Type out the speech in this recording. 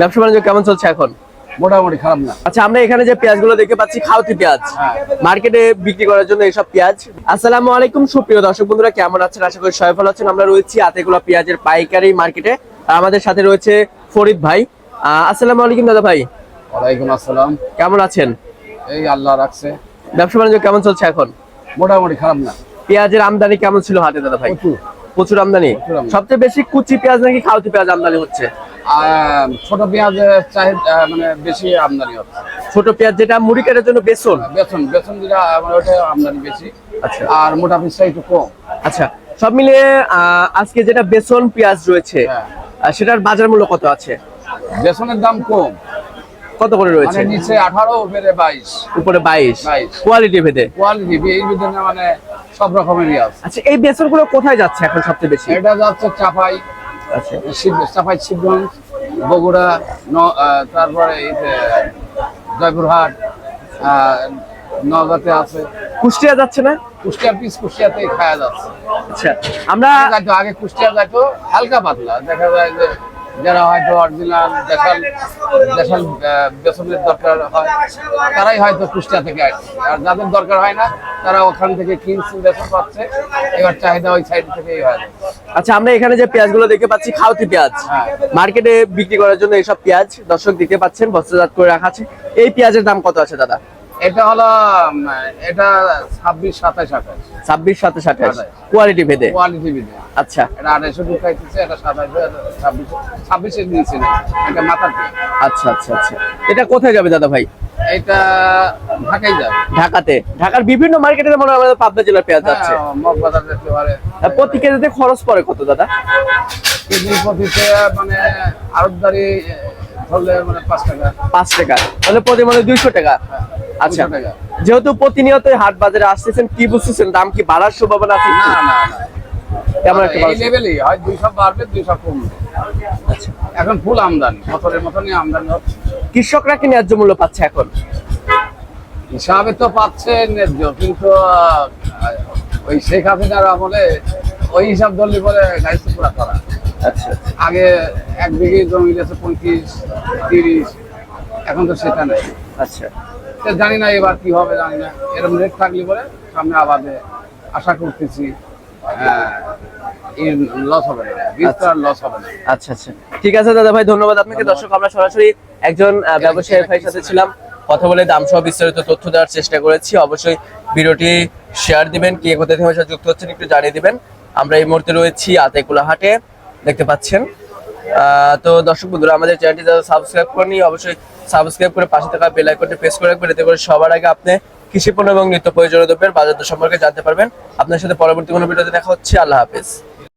ব্যবসা বাণিজ্য কেমন চলছে এখন? মোটামুটি খারাপ না। আচ্ছা, আমরা এখানে যে পেঁয়াজগুলো দেখতে পাচ্ছি খাওতি পেঁয়াজ, মার্কেটে বিক্রি করার জন্য এইসব পেঁয়াজ। আসসালামু আলাইকুম সুপ্রিয় দর্শক বন্ধুরা, কেমন আছেন? আশা করি সবাই ভালো আছেন। আমরা রয়েছি আতেকুলা পেঁয়াজের পাইকারি মার্কেটে, আর আমাদের সাথে রয়েছে ফরিদ ভাই। আসসালামু আলাইকুম দাদা ভাই। ওয়ালাইকুম আসসালাম। কেমন আছেন? এই আল্লাহ রাখছে। ব্যবসা বাণিজ্য কেমন চলছে এখন? মোটামুটি খারাপ না। পেঁয়াজের আমদানি কেমন ছিল হাটে দাদা ভাই? প্রচুর আমদানি। সবচেয়ে বেশি কুচি পেঁয়াজ নাকি খাওতি পেঁয়াজ আমদানি হচ্ছে? ছোট পেঁয়াজের চাহিদা মানে বেশি আমদানি হচ্ছে। ছোট পেঁয়াজ যেটা মুড়ি কাটার জন্য বেসন বেতন যেটা ওটা আমদানি বেশি। আচ্ছা, আর মোটা পিসটা একটু কম। আচ্ছা, সব মিলিয়ে আজকে যেটা বেসন পেঁয়াজ রয়েছে সেটার বাজার মূল্য কত আছে? বেসনের দাম কম। কত করে রয়েছে? মানে নিচে 18, উপরে 22। উপরে 22। কোয়ালিটি ভেদে এর ভিতরে মানে সব রকমেরই আছে। আচ্ছা, এই বেসন গুলো কোথায় যাচ্ছে এখন সবচেয়ে বেশি? এটা যাচ্ছে চাপাই, আচ্ছা, চাপাই, শিবগঞ্জ, বগুড়া, তারপরে এই যে জয়পুরহাট, নওগাঁতে আছে। কুষ্টিয়া যাচ্ছে না? কুষ্টিয়াতেই খাওয়া যাচ্ছে। আচ্ছা, আমরা আগে কুষ্টিয়া যাইতো হালকা পাতলা, দেখা যায় যে যারা হয়তো অরিজিনাল দেশাল বেসনের দরকার হয় তারাই হয়তো কুষ্টিয়া থেকে আসছে, আর যাদের দরকার হয় না তারা ওখান থেকে কিনছে, বেসন পাচ্ছে। এবার চাহিদা ওই সাইড থেকেই হয়। আচ্ছা, আমরা এখানে যে পেঁয়াজগুলো দেখতে পাচ্ছি খাওতি পেঁয়াজ, মার্কেটে বিক্রি করার জন্য এইসব পেঁয়াজ দর্শক দেখতে পাচ্ছেন বস্তাজাত করে রাখা আছে। এই পেঁয়াজের দাম কত আছে দাদা? এটা হলো 26, 27, 28। 26, 27, 28 কোয়ালিটি ভেদে। আচ্ছা, এটা 250 ঢুকাইতেছে, এটা 27, 26 এর নিচে না, এটা মাথার পেঁয়াজ। আচ্ছা আচ্ছা আচ্ছা, এটা কোথায় যাবে দাদা ভাই? এটা ঢাকাই যাবে। ঢাকাতে? ঢাকার বিভিন্ন মার্কেটে মনে হয় আমাদের পাবনা জেলার পেঁয়াজ যাচ্ছে। মগবাজার যেতে পারে। প্রতি কেজিতে খরচ পড়ে কত দাদা? কেজি প্রতিতে মানে আড়তদারি ধরলে মানে 5 টাকা। 5 টাকা, তাহলে প্রতি মানে 200 টাকা। আচ্ছা, যেহেতু প্রতিনিয়ত হাট বাজারে আসতেছেন, কি বুঝতেছেন দাম কি বাড়ার সম্ভাবনা আছে? না না না, কেমন একটা এই লেভেলই হয়, 200 বাড়বে, 200 কমবে। আচ্ছা, এখন ফুল আমদানি, বছরের মতনই আমদানি হচ্ছে। কৃষকরা কি ন্যায্য মূল্য পাচ্ছে এখন? হিসাবে তো পাচ্ছে ন্যায্য, কিন্তু ওই শেখ হাসিনার আমলে ওই হিসাব ধরলে পরে গাড়ি পুরা করা। আচ্ছা, আগে 1 বিঘে জমি গেছে 35, 30, এখন তো সেটা নেই। আচ্ছা, জানি না এবার কি হবে, জানি না। এরকম রেট থাকলে পরে সামনে আবাদে আশা করতেছি লস হবে না, বিস্তার লস হবে না। আচ্ছা আচ্ছা, ঠিক আছে দাদা ভাই, ধন্যবাদ আপনাকে। দর্শক, আমরা সরাসরি একজন ব্যবসায়ী ভাইয়ের সাথে ছিলাম, কথা বলে দাম সহ বিস্তারিত তথ্য দেওয়ার চেষ্টা করেছি। অবশ্যই ভিডিওটি শেয়ার দিবেন, কে কোথা থেকে আমার সাথে যুক্ত হচ্ছেন একটু জানিয়ে দিবেন। আমরা এই মুহূর্তে রয়েছি আতেকুলা হাটে, দেখতে পাচ্ছেন। তো দর্শক বন্ধুরা, আমাদের চ্যানেলটি যারা সাবস্ক্রাইব করেনি অবশ্যই সাবস্ক্রাইব করে পাশে থাকা বেল আইকনটি প্রেস করে রাখবেন, এতে করে সবার আগে আপনি কৃষি পণ্য এবং নিত্য প্রয়োজনীয় দ্রব্যের বাজার দর সম্পর্কে জানতে পারবেন। আপনার সাথে পরবর্তী কোনো ভিডিওতে দেখা হচ্ছে। আল্লাহ হাফেজ।